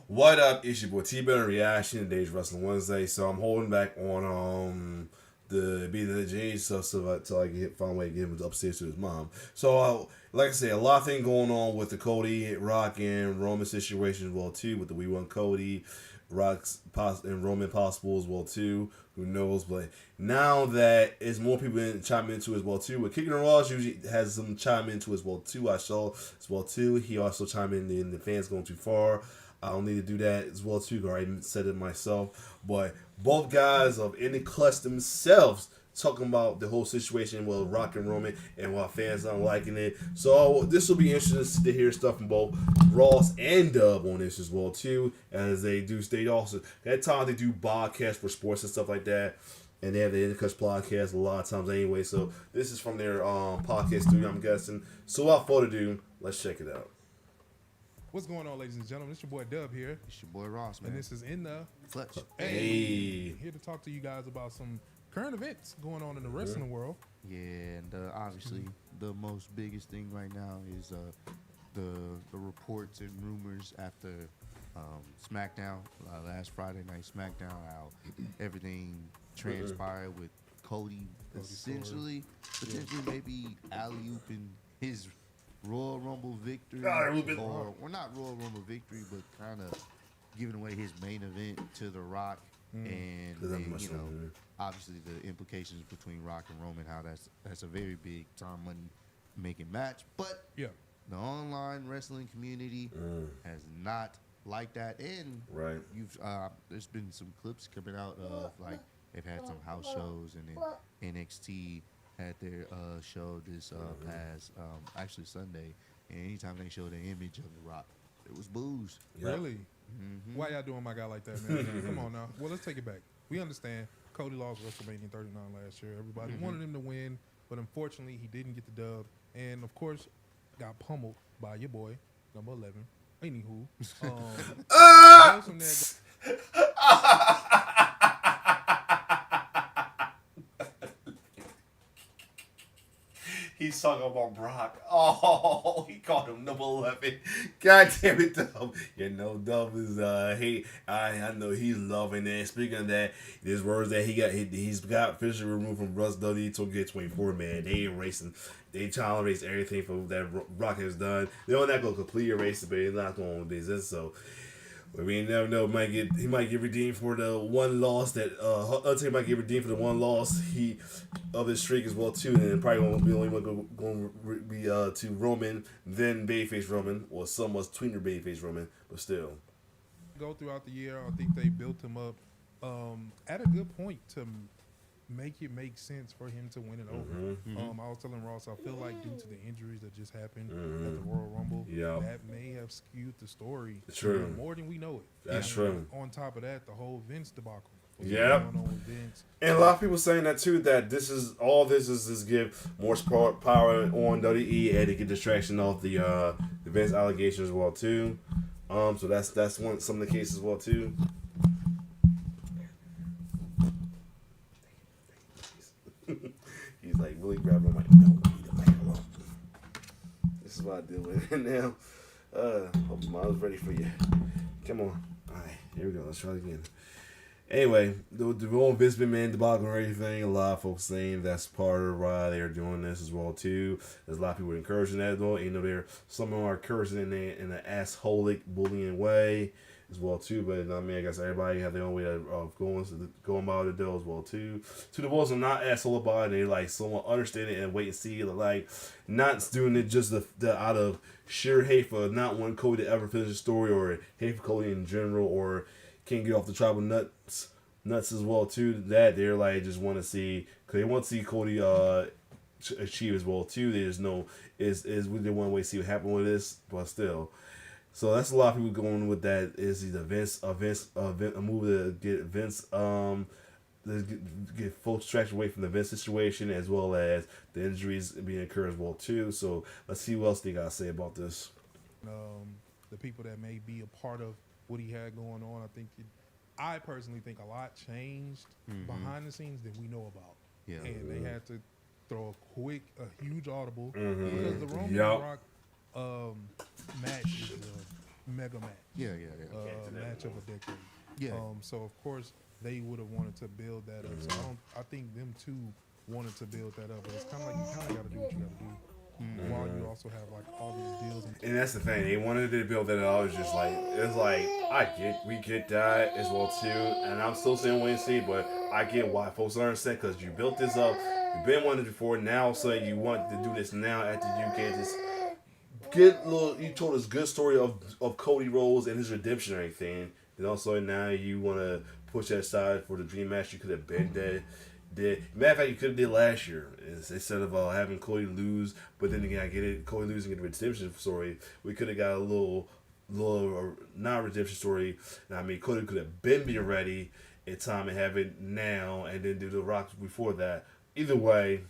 What up? It's your boy T-Bone Reaction. Today's Wrestling Wednesday, so I'm holding back on the BJJ stuff till I get find a way to get him upstairs to his mom. So like I said, a lot of things going on with the Cody, Rock, and Roman situation as well too. With the We Want Cody, and Roman possible as well too. Who knows? But now that it's more people chime into as well too. With Kicking the Raws usually has some chime into as well too. I saw as well too. He also chimed in the fans going too far. I don't need to do that as well too. I already said it myself. But both guys of Intheclutch themselves talking about the whole situation with Rock and Roman and why fans aren't liking it. So this will be interesting to hear stuff from both Ross and Dub on this as well too, as they do. They also that time they do podcasts for sports and stuff like that. And they have the Intheclutch podcast a lot of times anyway. So this is from their podcast studio, I'm guessing. So without further ado, let's check it out. What's going on, ladies and gentlemen? It's your boy Dub here. It's your boy Ross, man. And this is In the Clutch. Hey. Here to talk to you guys about some current events going on in the wrestling world. Yeah, and obviously the most biggest thing right now is the reports and rumors after SmackDown, last Friday night SmackDown, how everything transpired with Cody essentially, potentially maybe alley-ooping his Royal Rumble victory, or not Royal Rumble victory, but kind of giving away his main event to The Rock, and then, obviously the implications between Rock and Roman, how that's a very big time money making match, but the online wrestling community has not liked that, and there's been some clips coming out of like they've had some house shows, and then NXT had their show this past actually Sunday, and anytime they showed an image of The Rock, it was booze. Really? Mm-hmm. Why y'all doing my guy like that, man? Come on now. Well, let's take it back. We understand Cody lost WrestleMania 39 last year. Everybody wanted him to win, but unfortunately he didn't get the dub, and of course got pummeled by your boy number 11. Anywho, He's talking about Brock. Oh, he called him number 11. God damn it, Dub. You know, Dub is, I know he's loving it. Speaking of that, there's words that he's got officially removed from Russ WWE to 24, man. They trying to erase everything from that Rock has done. They're not going to completely erase it, but they're not going to exist, so. We never know. He might get redeemed for the one loss that Undertaker might get redeemed for the one loss of his streak as well too, and probably won't be only one going to be to Roman, then babyface Roman, or somewhat tweener babyface Roman, but still. Go throughout the year, I think they built him up at a good point to make it make sense for him to win it over. I was telling Ross, I feel like due to the injuries that just happened at the Royal Rumble, that may have skewed the story more than we know it. That's true. On top of that, the whole Vince debacle. Yeah, and a lot of people saying that too. That this is give more power on WWE and to get distraction off the Vince allegations as well too. So that's some of the cases as well too. He's like really grabbing my mic. No, leave the mic alone. This is what I deal with now. Hope your mom's ready for you. Come on. Alright, here we go. Let's try it again. Anyway, the whole Vince McMahon debacle and everything, a lot of folks saying that's part of why they're doing this as well too. There's a lot of people encouraging that though. Some of them are encouraging in an assholic bullying way as well too, but I mean, I guess everybody have their own way of going about it though as well too. To the ones who are not asshole about it, they like somewhat understand it and wait and see, like not doing it just the out of sheer hate for not wanting Cody to ever finish the story, or hate for Cody in general, or can't get off the tribal nuts as well too. That they're like just want to see, because they want to see Cody achieve as well too. They just know is they want to wait to see what happened with this, but still. So that's a lot of people going with that. Is either a move to get Vince get full distraction away from the Vince situation, as well as the injuries being incurred as well too. So let's see what else they gotta say about this. The people that may be a part of what he had going on, I personally think a lot changed behind the scenes that we know about. Yeah, and they had to throw a huge audible because the Roman Rock match is mega match. Yeah. Match of a decade. Yeah. So of course they would have wanted to build that up. So I think them two wanted to build that up, but it's kind of like you kind of got to do what you got to do. While you also have like all these deals. And that's the thing. They wanted to build that out. It's just like we get that as well too. And I'm still saying wait and see, but I get why folks are upset because you built this up. You've been wanting it before. Now, so you want to do this now after you can't just get little. You told us good story of Cody Rhodes and his redemption and everything. And also now you want to push that aside for the dream match you could have been dead. Matter of fact, you could have did last year instead of having Cody lose. But then again, I get it. Cody losing a redemption story. We could have got a little not redemption story. I mean, Cody could have been ready in time and have it now, and then do the Rock before that. Either way,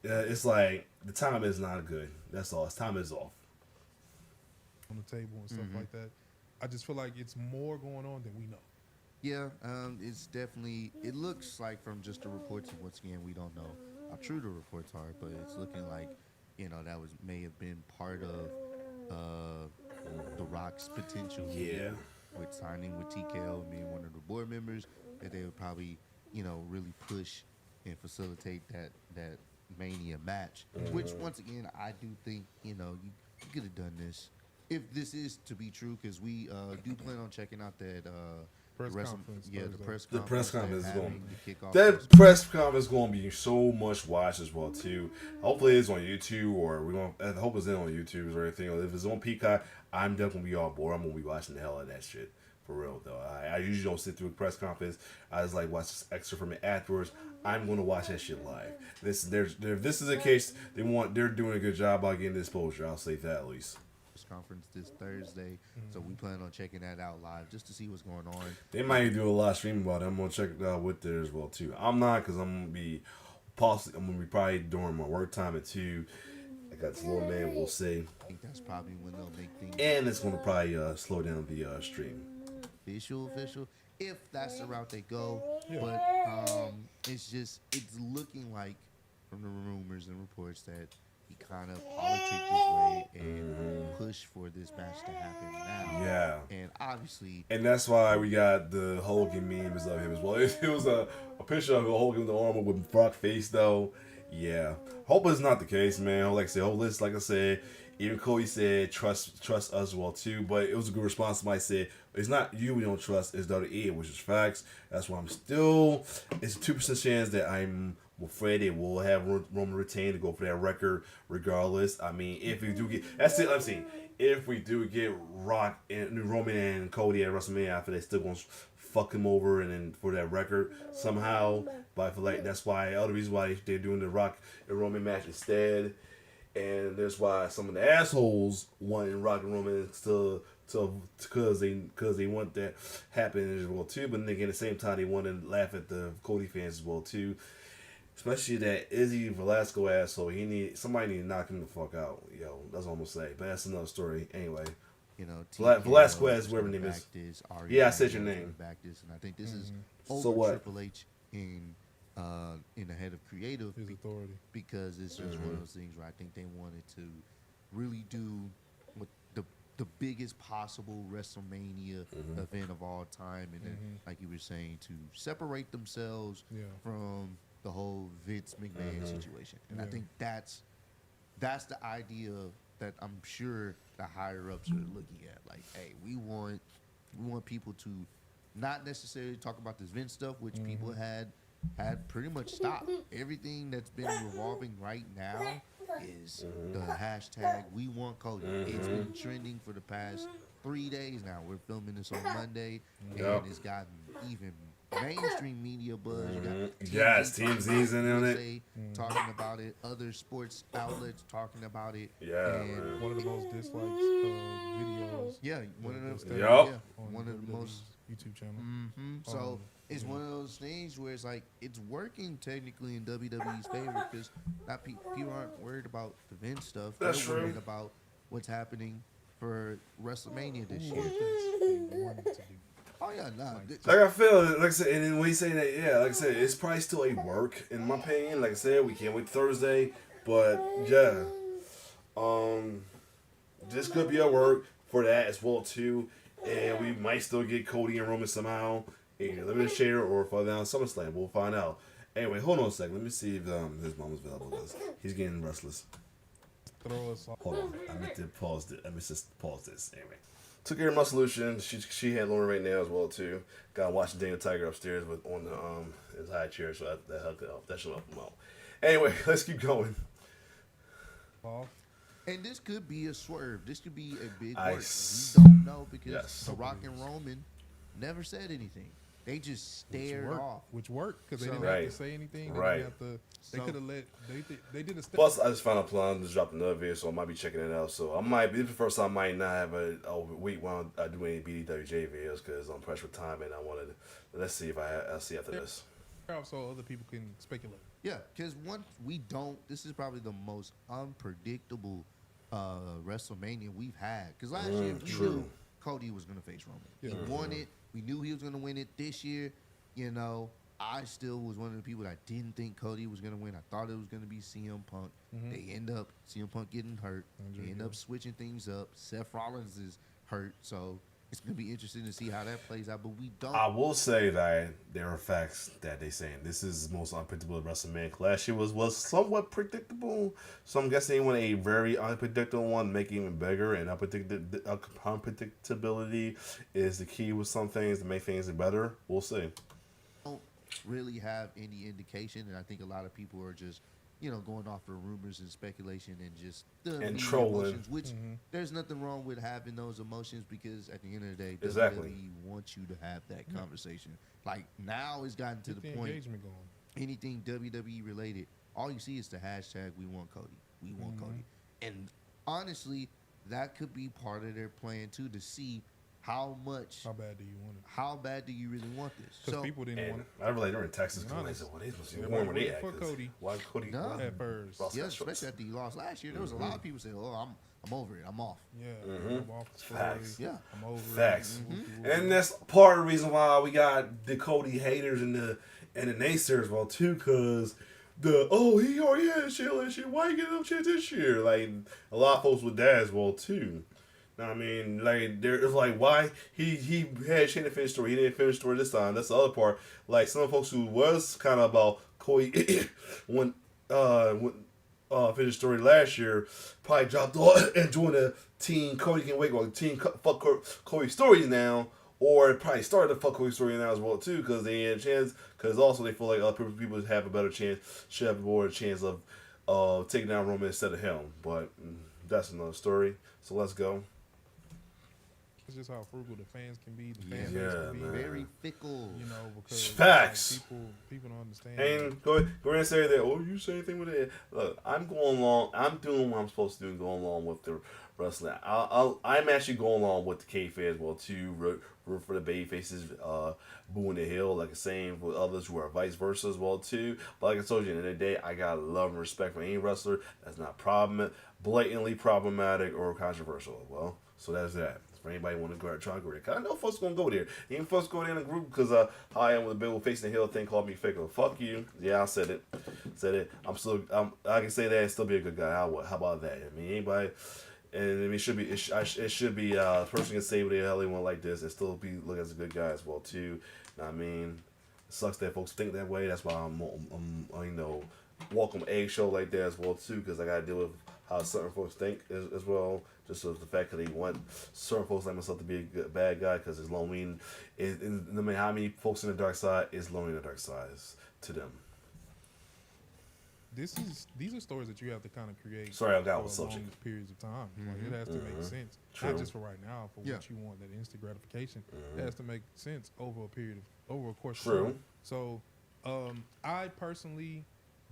it's like the time is not good. That's all. His time is off on the table and stuff like that. I just feel like it's more going on than we know. Yeah, it's definitely. It looks like from just the reports, and once again, we don't know how true the reports are, but it's looking like that may have been part of the Rock's potential. Yeah. With signing with TKO and being one of the board members, that they would probably really push and facilitate that Mania match. Which once again, I do think you could have done this if this is to be true, because we do plan on checking out that. Press conference. Yeah, The press conference is going. That Press conference is going to be so much watched as well too. Hopefully it's on YouTube, or I hope it's in on YouTube or anything. Or if it's on Peacock, I'm definitely be on board. I'm gonna be watching the hell of that shit for real though. I usually don't sit through a press conference. I just like watch extra from it afterwards. I'm gonna watch that shit live. If this is the case, they're doing a good job by getting exposure. I'll say that at least. Conference this Thursday, so we plan on checking that out live just to see what's going on. They might do a live stream about it. I'm gonna check it out with there as well too. I'm not, because I'm gonna be probably during my work time at 2. I got this little man. We'll see. I think that's probably when they'll make things. And it's gonna probably slow down the stream. Official, if that's the route they go. Yeah. But it's looking like from the rumors and reports that he kind of politiced his way and pushed for this match to happen now. Yeah. And obviously. And that's why we got the Hogan memes of him as well. It was a picture of Hogan with the armor with Brock face though. Yeah. Hope it's not the case, man. Like I said, even Cody said trust us as well too. But it was a good response. Somebody said it's not you we don't trust, it's WWE, which is facts. That's why it's a 2% chance that I'm afraid they will have Roman retain to go for that record regardless. I mean, if we do get if we do get Rock and Roman and Cody at WrestleMania after, they still gonna fuck him over and then for that record somehow. But I feel like that's why other reason why they're doing the Rock and Roman match instead. And that's why some of the assholes want Rock and Roman to because they want that happen as well too. But then again, at the same time, they want to laugh at the Cody fans as well too. Especially that Izzy Velasco asshole. Somebody need to knock him the fuck out. Yo, that's all I'm gonna say. But that's another story. Anyway. Velasquez, whatever name is. Yeah, I said your name. Back this, and I think this is So over what? Triple H in the head of creative His authority. because it's just one of those things where I think they wanted to really do what the biggest possible WrestleMania event of all time, and then like you were saying, to separate themselves from the whole Vince McMahon situation. And I think that's the idea that I'm sure the higher ups are looking at. Like, hey, we want people to not necessarily talk about this Vince stuff, which people had pretty much stopped. Everything that's been revolving right now is the hashtag We Want Cody. It's been trending for the past 3 days now. We're filming this on Monday, and it's gotten even mainstream media buzz. You got TMZ's in on it. Talking about it. Other sports outlets talking about it. Yeah, and one of the most disliked videos. Yeah, one of those. One of the most YouTube channel. So it's one of those things where it's like it's working technically in WWE's favor because people aren't worried about the Vince stuff. That's They're worried true. about what's happening for WrestleMania this year. Oh yeah, nah. Like I feel, like I said, and then when you say that, like I said, it's probably still a work in my opinion. Like I said, we can't wait Thursday, but yeah, this could be a work. for that as well too. And we might still get Cody and Roman somehow in Eliminator or for down SummerSlam. We'll find out. Anyway, hold on a second. Let me see if his mom is available because he's getting restless. Throw us off. Hold on. I meant to pause it. I meant to pause this. Anyway. Took care of my solution. She handling right now as well too. Got watching Daniel Tiger upstairs with on the his high chair, so that helped it off. That should help him out. Anyway, let's keep going. Off. And this could be a swerve. This could be a big I work. s- We don't know because The Rock and Roman never said anything. They just stared off. Which worked because they So- didn't have to say anything. They Right. didn't have to. They So- could have let. They did a step. Plus, I just found a plan to drop another video, so I might be checking it out. So I might be the first time I might not have a week while I do any BDWJ videos because I'm pressed for time and I wanted. Let's see if I'll see after this. So other people can speculate. Yeah, because once we don't, this is probably the most unpredictable WrestleMania we've had. Because last year we true. knew Cody was going to face Roman. Yeah. He won it. We knew he was going to win it. This year, you know, I still was one of the people that didn't think Cody was going to win. I thought it was going to be CM Punk. They end up CM Punk getting hurt. They end up switching things up. Seth Rollins is hurt, so it's going to be interesting to see how that plays out. But we don't. I will say that there are facts that they saying this is the most unpredictable WrestleMania. Last year was somewhat predictable, so I'm guessing they want a very unpredictable one, make it even bigger. And unpredictability is the key with some things to make things better. We'll see. Don't really have any indication, and I think a lot of people are just, you know, going off the rumors and speculation and just the media trolling. emotions, which there's nothing wrong with having those emotions because at the end of the day, Exactly. WWE wants you to have that conversation. Like now it's gotten to Get the the point, engagement going. anything WWE related, all you see is the hashtag we want Cody. We want Cody. And honestly, that could be part of their plan too, to see how How bad do you want it? bad do you really want this? Because people didn't want And it I really they're in Texas because they Honest. said, well, they supposed to be Everybody warm where they voted at. for 'cause Cody. Why Cody? No. why- at first. Ross Yeah, got shorts. especially after he lost last year. There was a lot of people saying, "Oh, I'm over it. I'm off." Yeah. I'm off the story. Facts. Yeah. I'm over Facts. it. And that's part of the reason why we got the Cody haters and the naysayers well too, cause he already had a shit last year. Why you getting up shit this year? Like a lot of folks with that as well too. Know what I mean, like it's like why he had shit to finish story. He didn't finish story this time. That's the other part. Like some folks who was kind of about Cody when finished story last year probably dropped off and joined the team Cody can wait. Well, team fuck Cody stories now. Or it probably started the fuck Cody story now as well too, because they had a chance. Because also they feel like other people have a better chance, should have more chance of taking down Roman instead of him. But that's another story. So let's go. It's just how frugal the fans can be. The fan Yeah, base can be. man. Very fickle. You know, because Facts. like, people don't understand. And go ahead and say that. Oh, you say anything with it? Look, I'm going along. I'm doing what I'm supposed to do. Going along with the wrestling. I'm actually going along with the kayfabe as well too. Root for the baby faces, booing the heel, like the same with others who are vice versa as well too. But like I told you, at the end of the day, I got love and respect for any wrestler that's not blatantly problematic or controversial. Well, so that's that. For anybody want to go try to go there, 'cause I know folks gonna go there. Even folks go there in a group because how I am with the Bill facing the hill thing called me fickle. Fuck you. Yeah, I said it. I'm still. I can say that and still be a good guy. How about that? I mean, anybody. And I mean, it should be. It should be. A person can say what the hell they want like this and still be look as a good guy as well too. I mean, it sucks that folks think that way. That's why I'm welcome eggshell like that as well too, because I gotta deal with how certain folks think as well. Just so the fact that they want certain folks like myself to be a bad guy because it's lonely. No matter how many folks in the dark side, it's lonely in the dark side to them. These are stories that you have to kind of create. Sorry, I got for with subject. long periods of time. Like it has to make sense, True. not just for right now, for Yeah. what you want, that instant gratification. It has to make sense over a course. True. Of time. So, I personally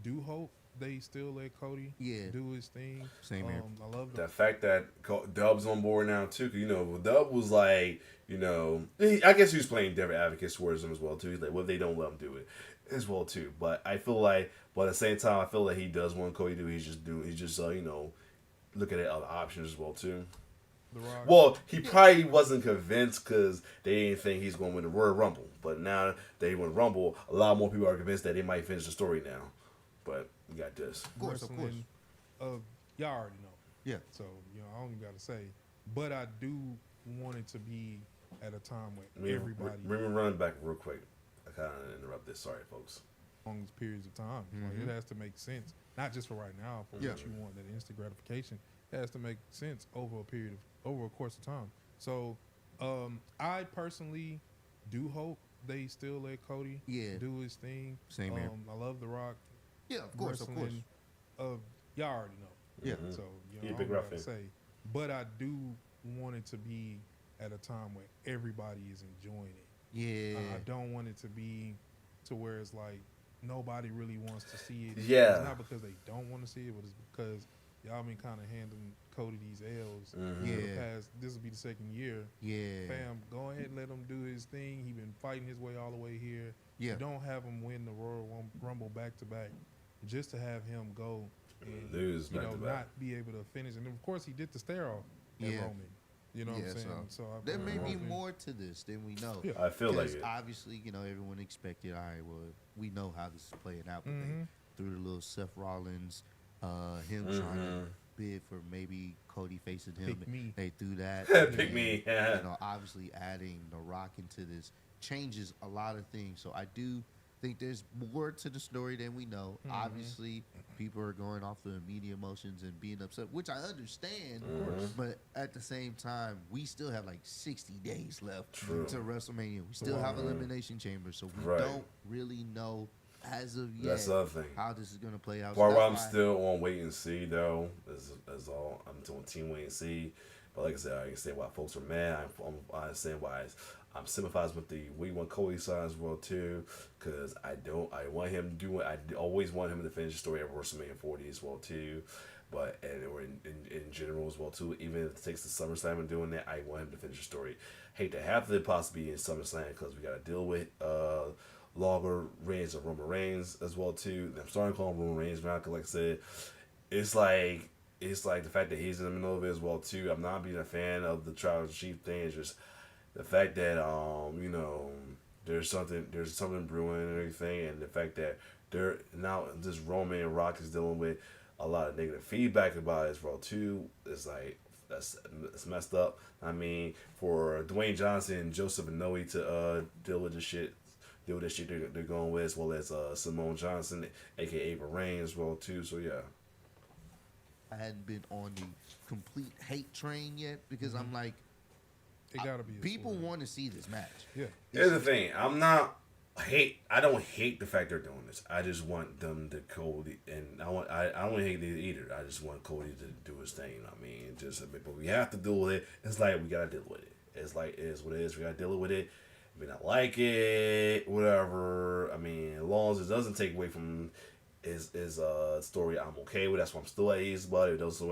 do hope they still let Cody do his thing. Same here. I love The fact that Dub's on board now too, 'cause, Dub was like, I guess he was playing devil advocate towards him as well too. He's like, well, they don't let him do it as well too. But I feel like, but at the same time, I feel like he does want Cody to do. He's just looking at other options as well too. The Rock. Well, he probably wasn't convinced because they didn't think he's going to win the Royal Rumble. But now that he won Rumble, a lot more people are convinced that they might finish the story now. But we got this. Of course. Y'all already know. Yeah. So I don't even got to say. but I do want it to be at a time where everybody Let me run back real quick. I kind of interrupted. Sorry, folks. long periods of time. Like, it has to make sense, not just for right now, for what you want, that instant gratification. It has to make sense over a course of time. So, I personally do hope they still let Cody do his thing. Same here. I love The Rock. Yeah, of course, of course. Y'all already know. Yeah. So He's a I big don't rough gotta say, but I do want it to be at a time where everybody is enjoying it. Yeah. I don't want it to be to where it's like nobody really wants to see it. Yeah. It's not because they don't want to see it, but it's because y'all been kind of handing Cody these L's. This will be the second year. Yeah. Fam, go ahead and let him do his thing. He been fighting his way all the way here. Yeah. You don't have him win the Royal Rumble back to back, just to have him go and Lose back to back. not be able to finish. And of course, he did the stare off at Roman. You know what I'm saying? So there may be more to this than we know. Yeah. I feel like it. Obviously, everyone expected. All right, well, we know how this is playing out. But they threw the little Seth Rollins, him trying to bid for maybe Cody facing him. Pick me. They threw that. Pick me. Yeah. Obviously adding The Rock into this changes a lot of things. So I do think there's more to the story than we know. Obviously, people are going off the immediate emotions and being upset, which I understand. But at the same time, we still have like 60 days left to WrestleMania. We still have Elimination Chamber, so we don't really know as of yet That's the other thing. how this is going to play out. Part where I'm still on wait and see, though, is all. I'm doing team wait and see. But like I said, I can say why folks are mad. I understand why I'm sympathizing with the We Want Cody side as well too, because I want him to do it. I always want him to finish the story at WrestleMania 40 as well too, but or in general as well too. Even if it takes the SummerSlam and doing that, I want him to finish the story. Hate to have to possibly be in SummerSlam because we got to deal with longer reigns of Roman Reigns as well too. I'm starting to call him Roman Reigns now because, like I said, it's like the fact that he's in the middle of it as well too. I'm not being a fan of the tribal chief thing. It's just the fact that there's something brewing and everything, and the fact that they're now this Roman and Rock is dealing with a lot of negative feedback about it as well too. It's like that's messed up. I mean, for Dwayne Johnson and Joseph and Noe to deal with this shit they're going with, as well as Simone Johnson, aka Ava Rain as well too. So yeah. I hadn't been on the complete hate train yet because I'm like, it gotta be. People want to see this match. Yeah. Here's the thing. I don't hate the fact they're doing this. I just want them to Cody, and I don't hate it either. I just want Cody to do his thing. I mean, but we have to deal with it. It's like we gotta deal with it. It's like it is what it is. We gotta deal with it. I mean, I like it, whatever. I mean, as long as it doesn't take away from his story, I'm okay with. That's why I'm still at ease about it. It doesn't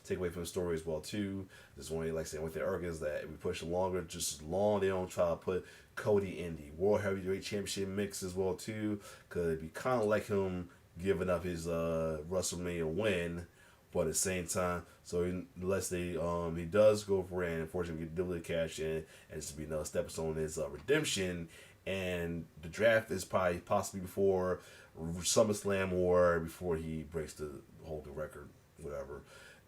take away from the story as well too. Just only like saying with the Erg is that we push it longer, just as long they don't try to put Cody in the World Heavyweight Championship mix as well too, because it'd be kind of like him giving up his WrestleMania win, but at the same time, so unless he does go for it, and unfortunately get double cash in, and this will be another stepstone in his redemption, and the draft is probably possibly before SummerSlam or before he breaks the Hogan record, whatever,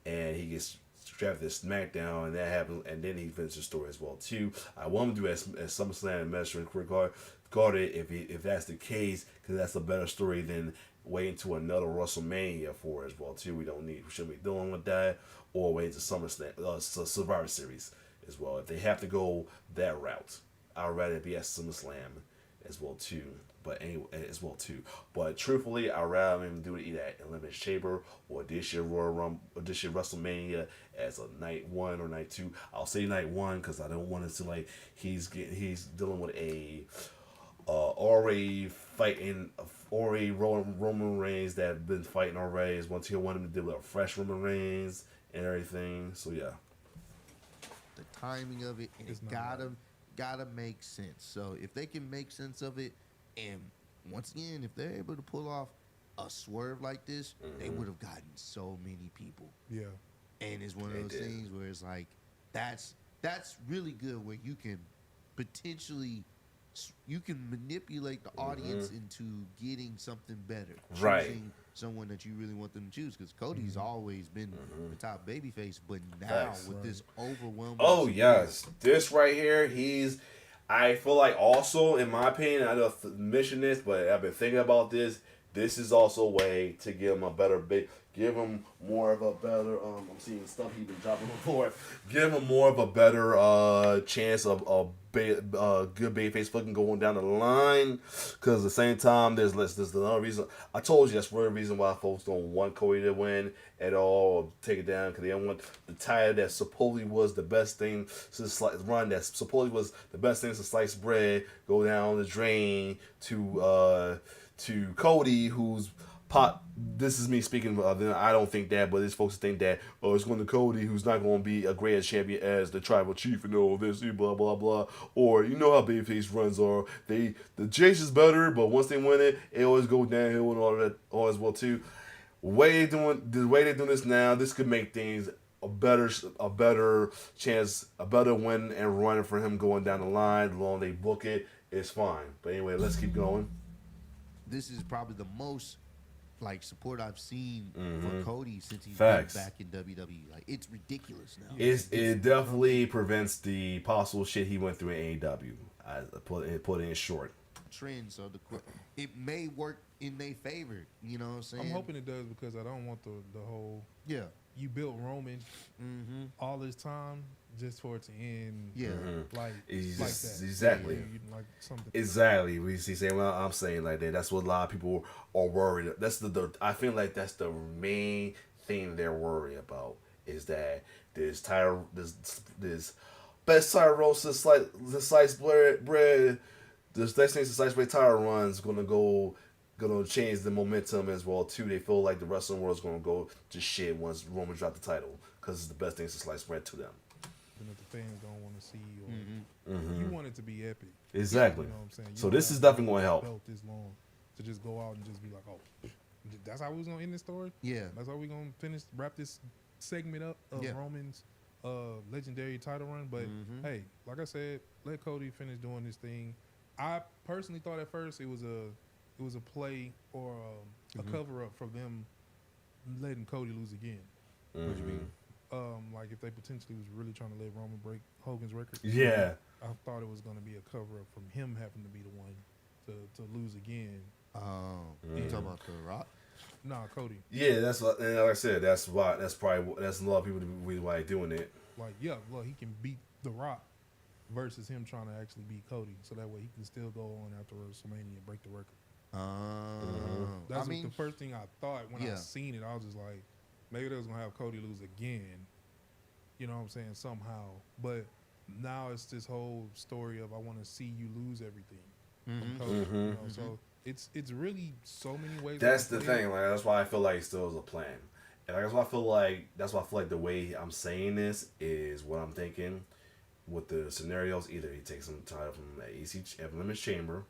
and he gets drafted at SmackDown, and that happens, and then he finishes the story as well too. I want him to do as SummerSlam and Master and career guarded if that's the case, because that's a better story than waiting to another WrestleMania for as well too. We shouldn't be dealing with that, or wait to SummerSlam, Survivor Series as well. If they have to go that route, I'd rather be at SummerSlam as well too. But anyway, as well too. But truthfully, I'd rather him do it either at Elimination Chamber or this year Royal Rumble, or this year WrestleMania as a night 1 or night 2. I'll say night 1 because I don't want it to like he's dealing with a already fighting Roman Reigns that have been fighting already. Is once he want him to deal with a fresh Roman Reigns and everything. So yeah, the timing of it, and it gotta make sense. So if they can make sense of it. And once again, if they're able to pull off a swerve like this, they would have gotten so many people. Yeah. And it's one of those things where it's like, that's really good where you can potentially you can manipulate the audience into getting something better, Right. choosing someone that you really want them to choose. Because Cody's always been the top babyface, but now Facts. with this overwhelming, Oh support, yes, this right here, I feel like also, in my opinion, I don't mention this, but I've been thinking about this. This is also a way to give him a better give him more of a better. I'm seeing stuff he's been dropping before. Give him more of a better chance of good babyface fucking going down the line. Because at the same time, there's another reason. I told you that's one reason why folks don't want Cody to win at all, or take it down, because they don't want the title that supposedly was the best thing since run, that supposedly was the best thing since sliced bread, go down the drain to Cody, who's pop. This is me speaking. I don't think that, but these folks think that. Oh, it's going to Cody, who's not going to be a great champion as the tribal chief and all this, blah blah blah. Or you know how babyface runs are. The chase is better, but once they win it, it always goes downhill and all that, all as well too. The way they're doing this now, this could make things a better chance, a better win and run for him going down the line. The longer they book it, it's fine. But anyway, let's keep going. this is probably the most like support I've seen for Cody since he's Facts. been back in WWE. Like it's ridiculous now. It definitely prevents the possible shit he went through in AEW. I put it in short. Trend, so it may work in their favor. You know what I'm saying? I'm hoping it does because I don't want the whole. Yeah. You built Roman all this time just for it to end. Yeah. Like that. Exactly. Like something. Exactly. We see saying, well, I'm saying like that. That's what a lot of people are worried. That's the I feel like that's the main thing they're worried about is that this best tire roast the sliced bread. This next thing the sliced bread tire run's gonna change the momentum as well too. They feel like the wrestling world's gonna go to shit once Roman dropped the title because it's the best thing to slice bread to them. And if the fans don't want to see or you want it to be epic. Exactly. You know what I'm saying? You So don't this have is to definitely hold gonna help. the belt this long to just go out and just be like, oh, that's how we was gonna end this story. Yeah. That's how we gonna wrap this segment up of Roman's legendary title run. But hey, like I said, let Cody finish doing this thing. I personally thought at first it was a play or a cover up for them letting Cody lose again. What you mean? Like if they potentially was really trying to let Roman break Hogan's record. Yeah. I thought it was going to be a cover up from him having to be the one to lose again. You talking about The Rock? Nah, Cody. Yeah, that's what. And like I said, that's a lot of people the reason why they're doing it. Like, yeah, well, he can beat The Rock versus him trying to actually beat Cody, so that way he can still go on after WrestleMania and break the record. That's the first thing I thought when I seen it. I was just like, maybe they was gonna have Cody lose again. You know what I'm saying? Somehow, but now it's this whole story of I want to see you lose everything from Cody. You know? So it's really so many ways. That's the thing. Like that's why I feel like it still is a plan. And that's why I feel like the way I'm saying this is what I'm thinking. With the scenarios, either he takes some title from the EC Elimination Chamber,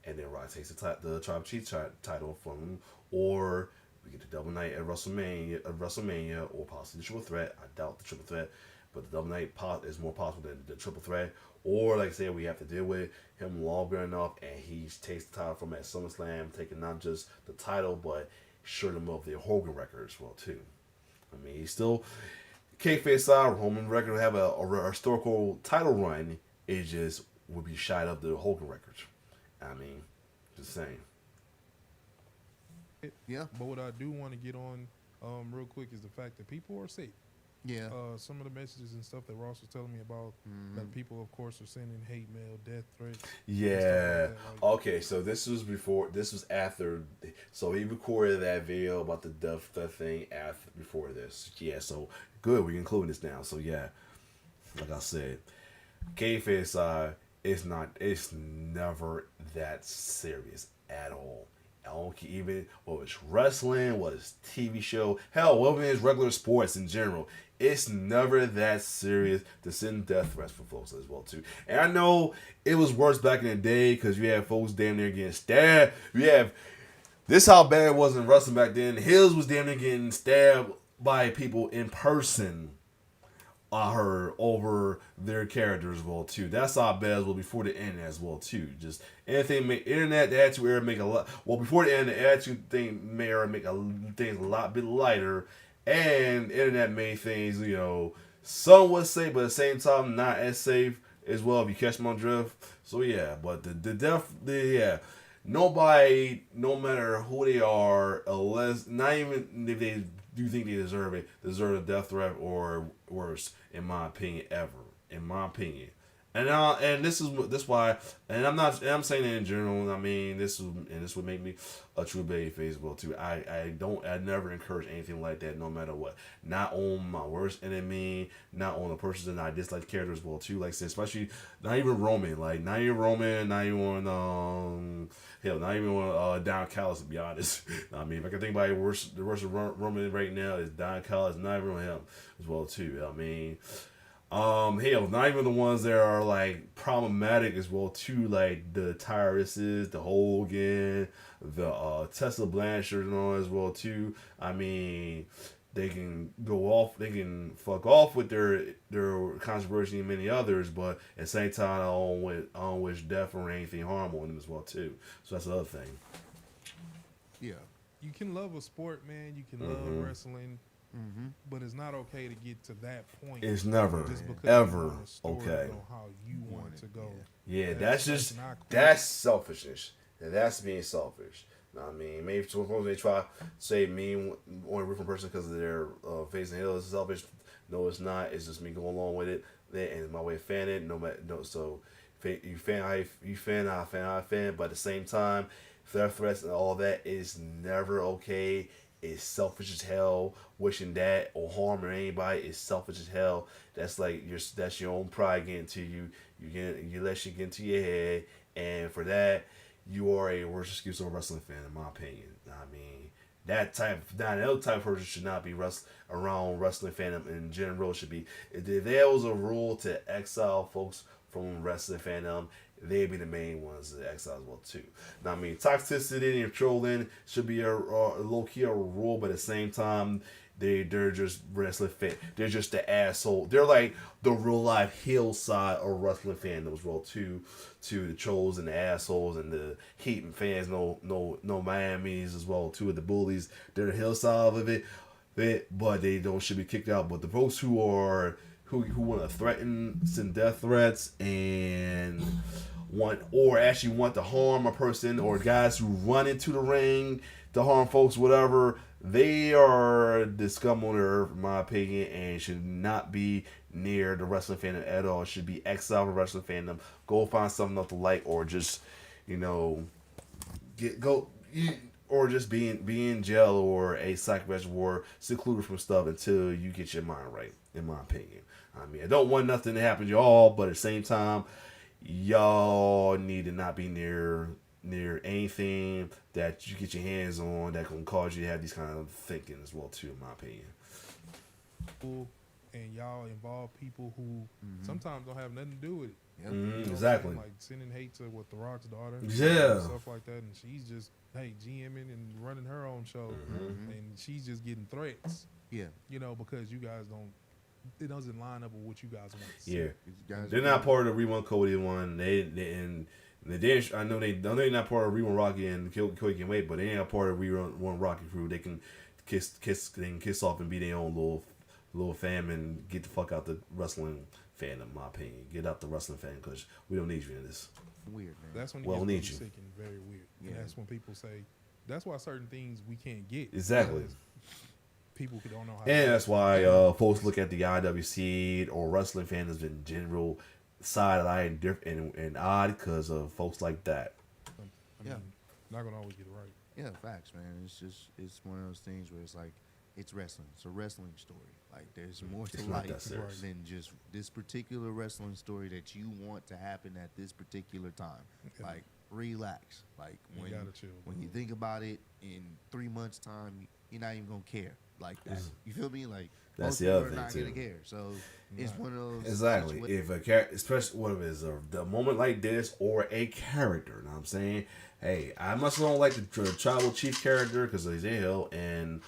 and then Rock takes the Tribal Chief title from him, or we get the Double Night at WrestleMania, or possibly the Triple Threat. I doubt the Triple Threat, but the Double Night is more possible than the Triple Threat. Or like I said, we have to deal with him longer enough, and he takes the title from at SummerSlam, taking not just the title, but short him of the Hogan record as well too. I mean, he's still. Kayfabe side, Roman record will have a historical title run. It just would be shy of the Hogan record. I mean, just saying. Yeah. But what I do want to get on real quick is the fact that people are sick. Yeah. Some of the messages and stuff that Ross was telling me about that people, of course, are sending hate mail, death threats. Yeah. Like Okay, so this was after. So he recorded that video about the death thing before this. Yeah, so good, we including this now. So yeah, like I said, kayfabe side, it's never that serious at all. I don't care even whether it's wrestling, whether it's TV show, hell, whether it's regular sports in general. It's never that serious to send death threats for folks as well too. And I know it was worse back in the day because you had folks damn near getting stabbed. This how bad it was in wrestling back then. Hills was damn near getting stabbed by people in person. I heard over their characters as well too. That's how bad as well before the internet as well too. Just anything make internet the attitude era make a lot. Well, before the internet, the attitude thing may era make things a lot bit lighter, and internet made things somewhat safe, but at the same time not as safe as well. If you catch my drift. So yeah, but nobody, no matter who they are, unless not even if they do think they deserve it, deserve a death threat or worse, in my opinion, ever. In my opinion. And this why, and I'm saying it in general. I mean, this would make me a true babyface as well too. I never encourage anything like that, no matter what. Not on my worst enemy, not on the person that I dislike characters as well too. Like I said, especially not even Roman, not even hell, not even on Don Callis, to be honest. I mean, if I can think about the worst of Roman right now is Don Callis, not even on him as well too. I mean. Hell, not even the ones that are like problematic as well too, like the Tyresses, the Hogan, the Tessa Blanchard and all as well too. I mean, they can go off, they can fuck off with their controversy and many others, but at the same time, I don't wish death or anything harm on them as well too. So that's the other thing. Yeah. You can love a sport, man. You can love wrestling. Mm-hmm. But it's not okay to get to that point. It's never, just because ever you okay. Go how you want it to go. Yeah, that's selfishness. And that's being selfish. I mean, maybe sometimes they try to say me on a different person because of their face and hill is selfish. No, it's not. It's just me going along with it. And my way of fan it. So you fan how I fan. But at the same time, their threats and all that is never okay. It's selfish as hell. Wishing that or harming anybody is selfish as hell. That's like that's your own pride getting to you. You let shit get into your head, and for that, you are a worse excuse of a wrestling fan, in my opinion. I mean, that other type of person should not be around wrestling fandom in general. Should be if there was a rule to exile folks from wrestling fandom, they'd be the main ones to exile as well too. Now, I mean, toxicity and trolling should be a low key a rule, but at the same time, they're just wrestling fan. They're just the asshole. They're like the real life hillside of wrestling fandom as well too. To the trolls and the assholes and the heat and fans, no Miami's as well too. The bullies, they're the hillside of it, but they should be kicked out. But the folks who want to threaten, send death threats, and want to harm a person, or guys who run into the ring to harm folks, whatever, they are the scum on the earth, in my opinion, and should not be near the wrestling fandom at all. Should be exiled from wrestling fandom. Go find something else to like, or just or just be in jail or a psychiatric ward, secluded from stuff until you get your mind right, in my opinion. I mean, I don't want nothing to happen to y'all, but at the same time, y'all need to not be near anything that you get your hands on that can cause you to have these kind of thinking as well too, in my opinion. And y'all involve people who sometimes don't have nothing to do with it. Yep. Exactly. Like sending hate to The Rock's daughter. Yeah. And stuff like that. And she's just, GMing and running her own show. And she's just getting threats. Yeah. Because you guys it doesn't line up with what you guys want to see. Yeah. They're not part of the Rerun Cody one. I know they're not part of Rerun Rocky and Cody can wait, but they ain't a part of Rerun Rocky crew. They can kiss off and be their own little fam and get the fuck out the wrestling fandom, in my opinion. Get out the wrestling fan because we don't need you in this. Weird, man. That's when it gets really sick and very weird. Yeah. And that's when people say, that's why certain things we can't get. Exactly. People don't know how. And that's why folks look at the IWC or wrestling fandoms in general side-eye and odd because of folks like that. I mean, not gonna always get it right. Yeah, facts, man. It's one of those things where it's like, it's wrestling. It's a wrestling story. Like, there's more to life than just this particular wrestling story that you want to happen at this particular time. Okay. Like, relax. Like, when you think about it in 3 months' time, you're not even gonna care like that. You feel me? Like, that's the other thing thing not too. gonna care. So it's one of those. Exactly. If a character, especially what it is, the moment like this, or a character. You know what I'm saying? Hey, I must don't like the tribal chief character because he's ill, and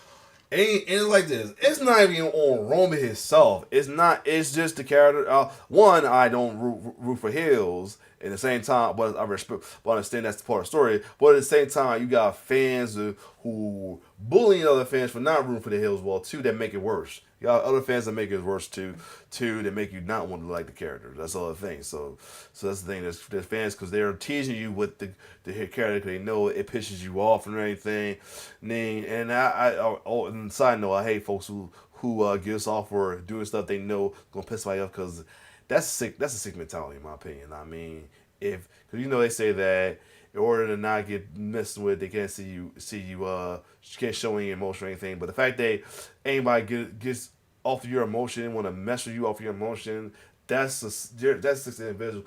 And it's like this. It's not even on Roman himself. It's not. It's just the character. One, I don't root for heels. At the same time, but I respect, but I understand that's part of the story. But at the same time, you got fans who bullying other fans for not rooting for the heels. Well, too, that make it worse. You got other fans that make it worse too. Two that make you not want to like the character. That's the other thing. So that's the thing. There's fans because they're teasing you with the character because they know it pisses you off and everything. And and side note, I hate folks who get us off for doing stuff they know gonna piss somebody off because that's sick. That's a sick mentality, in my opinion. I mean, if because they say that in order to not get messed with, they can't see you. Can't show any emotion or anything. But the fact that anybody gets off of your emotion, want to mess with you off your emotion, that's an individual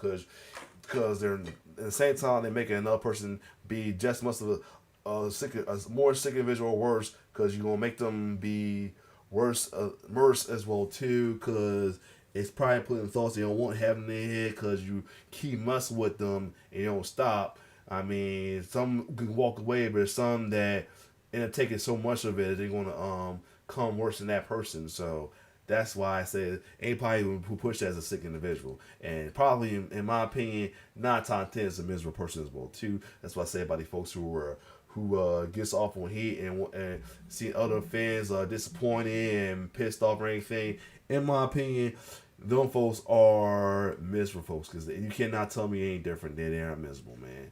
because they're at the same time they're making another person be just much of a more sick individual or worse because you're gonna make them be worse as well too because it's probably putting thoughts they don't want having in their head because you keep messing with them and you don't stop. I mean, some can walk away, but there's some that end up taking so much of it they're gonna come worse than that person. So that's why I say anybody who pushed that as a sick individual, and probably in my opinion, 9 times out of 10 is a miserable person as well too. That's what I say about the folks who gets off on heat and see other fans disappointed and pissed off or anything. In my opinion, them folks are miserable folks because you cannot tell me any different. They are miserable, man.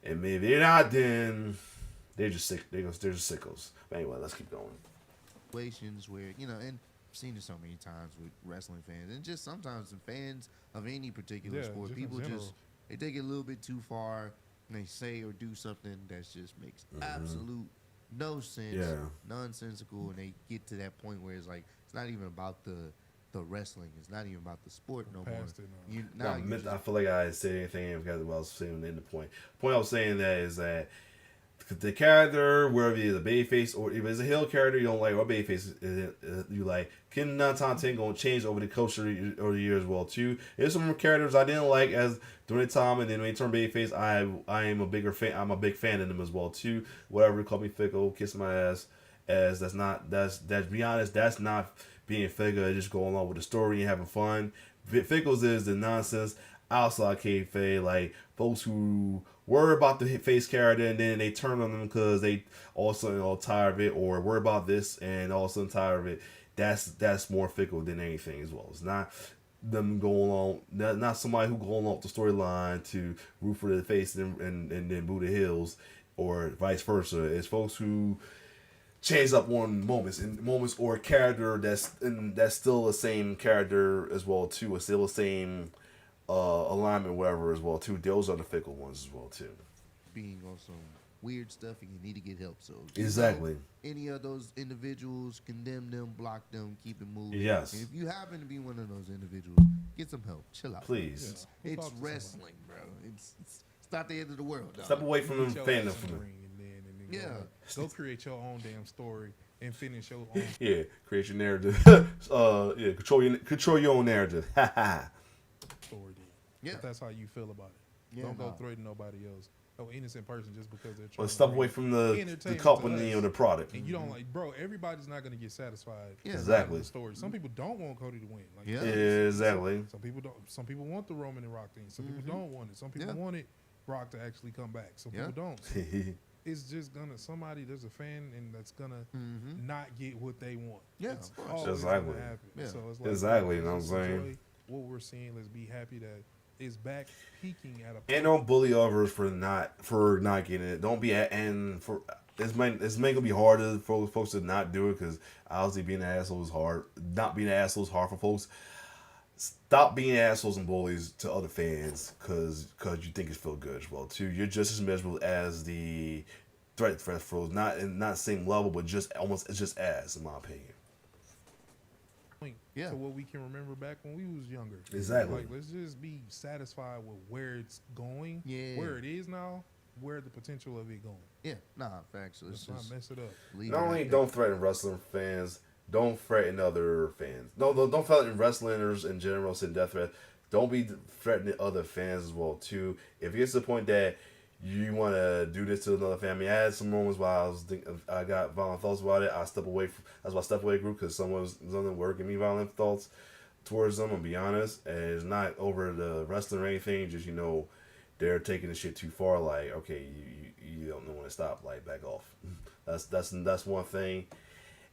And maybe they're not, then they're just sick. They're just sickos. But anyway, let's keep going. Situations where and I've seen it so many times with wrestling fans, and just sometimes the fans of any particular sport, just people in general. just they take it a little bit too far, and they say or do something that just makes absolute no sense, nonsensical, and they get to that point where it's like it's not even about the wrestling. It's not even about the sport no more. Past it now. I feel like I said anything because I was saying in the point. The point I was saying that is that the character, whether it's a babyface or if it's a heel character you don't like or babyface you like, can 9 times 10 gonna change over the course of the years as well too. There's some characters I didn't like as during the time, and then when they turn babyface, I am a bigger fan. I'm a big fan of them as well too. Whatever, call me fickle, kiss my ass. As that's be honest, that's not being fickle. Just going along with the story and having fun. Fickles is the nonsense outside kayfabe, like folks who worry about the face character and then they turn on them because they all of a sudden are tired of it, or worry about this and all of a sudden tired of it. That's more fickle than anything as well. It's not them going along, not somebody who going along the storyline to root for the face and then boo the heels, or vice versa. It's folks who change up on moments or a character that's still the same character as well too, or still the same alignment, whatever as well too. Those are the fickle ones as well too. Being on some weird stuff and you need to get help. So exactly, any of those individuals, condemn them, block them, keep it moving. Yes. And if you happen to be one of those individuals, get some help. Chill out, please. Yeah. It's wrestling, bro. It's not the end of the world. Dog. Step away from them Get your fandom ass in from the them. ring and then Yeah. go create your own damn story and finish your own Yeah, create your narrative. Control your own narrative. story. Yeah. If that's how you feel about it. Yeah, Don't go nah. threaten nobody else. No innocent person just because they're trying Or to step bring away from the entertainment company to or us. the product. And you don't like, bro, everybody's not going to get satisfied. Yeah. Exactly. with the story. Some people don't want Cody to win. Like, Yeah. Exactly. Some people don't. Some people want the Roman and Rock thing. Some people don't want it. Some people Yeah. want it Rock to actually come back. Some Yeah. people don't. So it's just gonna there's a fan and that's gonna not get what they want. Yeah, It's of course. always Exactly. gonna happen. Yeah. So it's like, Exactly, you know let's what I'm enjoy saying? what we're seeing. Let's be happy that it's back peaking at a point. And don't bully others for not getting it. Don't be it's gonna be harder for folks to not do it because obviously being an asshole is hard. Not being an asshole is hard for folks. Stop being assholes and bullies to other fans because you think it feels good as well too. You're just as miserable as the threat for not the same level, but just as in my opinion. Yeah. To what we can remember back when we was younger. Exactly. Like, let's just be satisfied with where it's going, Yeah. where it is now, where the potential of it going. Yeah, facts. So Let's it's not just mess it up. leave Not it only at don't threaten wrestling fans, don't threaten other fans. No, don't threaten wrestlers in general. Send death threats. Don't be threatening other fans as well too. If it gets to the point that you want to do this to another family. I had some moments where I got violent thoughts about it. I step away. That's why I step away group because someone were giving me violent thoughts towards them. I'll be honest, and it's not over the wrestling or anything. Just they're taking the shit too far. Like, okay, you don't know when to stop. Like, back off. That's one thing.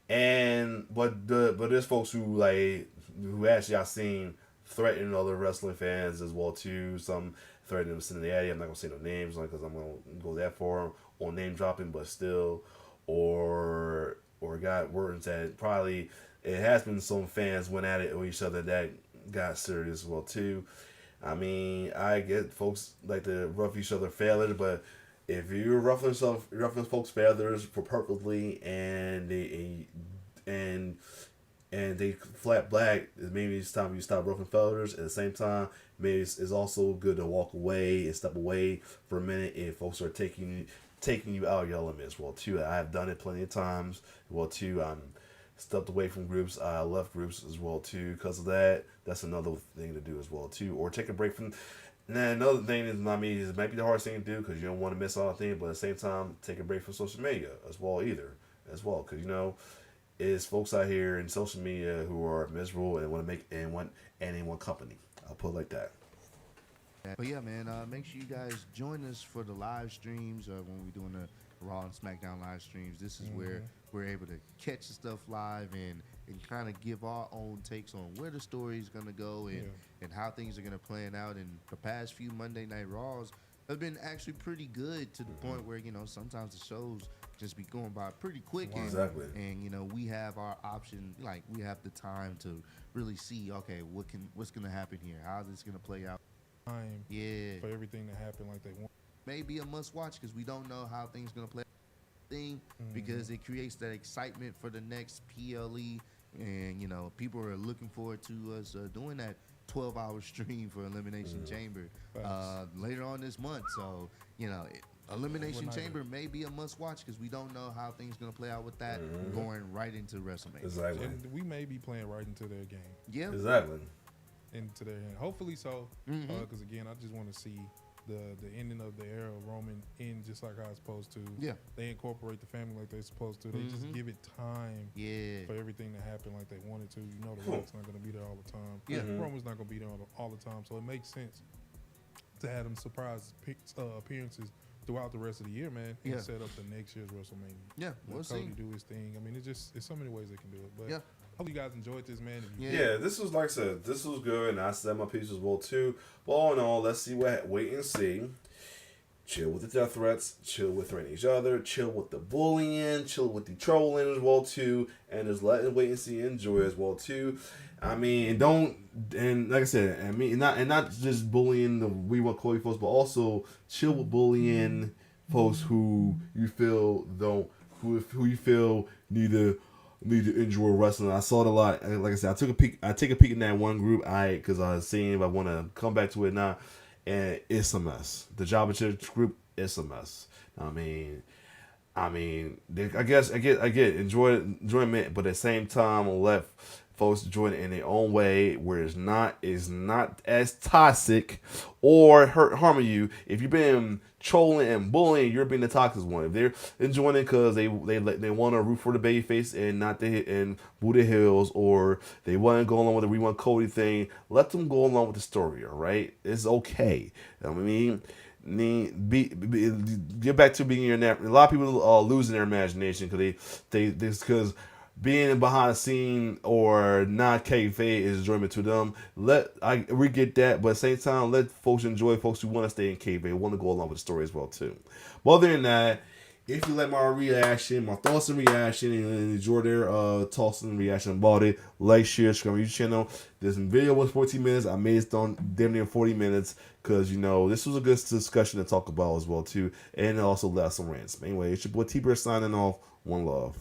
And but there's folks who actually I've seen threatening other wrestling fans as well too. Some threatening them Cincinnati. I'm not gonna say no names because I'm gonna go that far on name dropping, but still, or got words that probably it has been some fans went at it with each other that got serious as well too. I mean, I get folks like to rough each other feathers, but if you're ruffling folks' feathers for purposely and they flat black, maybe it's time you stop ruffling feathers. At the same time, maybe it's also good to walk away and step away for a minute if folks are taking you out of your element as well too. I've done it plenty of times. Well too, I'm stepped away from groups. I left groups as well too because of that. That's another thing to do as well too, or take a break from. And then another thing is, it might be the hardest thing to do because you don't want to miss all the things, but at the same time, take a break from social media as well because it's folks out here in social media who are miserable and want to make and want company. I'll put it like that. But yeah, man, make sure you guys join us for the live streams when we're doing the Raw and SmackDown live streams. This is where we're able to catch the stuff live and kind of give our own takes on where the story is going to go and how things are going to plan out. And the past few Monday Night Raws have been actually pretty good to the point where, sometimes the shows just be going by pretty quick. Exactly. And we have our option, like we have the time to really see, okay, what's going to happen here? How's this going to play out? Time Yeah. for everything to happen like they want. Maybe a must watch because we don't know how things going to play because it creates that excitement for the next PLE. And, people are looking forward to us doing that 12-hour stream for Elimination Chamber later on this month. So, Elimination Chamber may be a must-watch because we don't know how things going to play out with that going right into WrestleMania. Exactly. And we may be playing right into their game. Yeah. Exactly. Into their hand. Hopefully so. Because, again, I just want to see the ending of the era of Roman end just like how it's supposed to. Yeah. They incorporate the family like they're supposed to. They just give it time for everything to happen like they wanted to. The Rock's not going to be there all the time. Yeah. Roman's not going to be there all the time. So it makes sense to have them surprise appearances throughout the rest of the year, man, and set up the next year's WrestleMania. Yeah, we'll see. Cody do his thing. I mean, it's so many ways they can do it. But hope you guys enjoyed this, man. Yeah, this was like I said, this was good, and I said my piece as well too. But all in all, let's see wait and see. Chill with the death threats, chill with threatening each other, chill with the bullying, chill with the trolling as well too, and just let it wait and see and enjoy as well too. I mean, and like I said, I mean, not just bullying the We Want Cody folks, but also chill with bullying folks who you feel who you feel need to enjoy wrestling. I saw it a lot. Like I said, I take a peek in that one group, because I was seeing if I want to come back to it now, and it's a mess. The Jabba Church group, it's a mess. I mean, I get enjoyment, but at the same time, let folks enjoy it in their own way, where it's not as toxic or harming you. If you've been trolling and bullying, you're being the toxic one. If they're enjoying it because they want to root for the babyface and not and boo the heels, or they want to go along with the We Want Cody thing, let them go along with the story. All right, it's okay. I mean, get back to being your. A lot of people are losing their imagination because being behind the scene or not kayfabe is enjoyment to them. We get that, but at the same time, let folks enjoy folks who want to stay in kayfabe, want to go along with the story as well too. But other than that, if you like my reaction, my thoughts and reaction, and enjoy their thoughts and reaction about it, like, share, subscribe to my YouTube channel. This video was 14 minutes. I made it on damn near 40 minutes because this was a good discussion to talk about as well too, and also left some rants. Anyway, it's your boy T-Bird signing off. One love.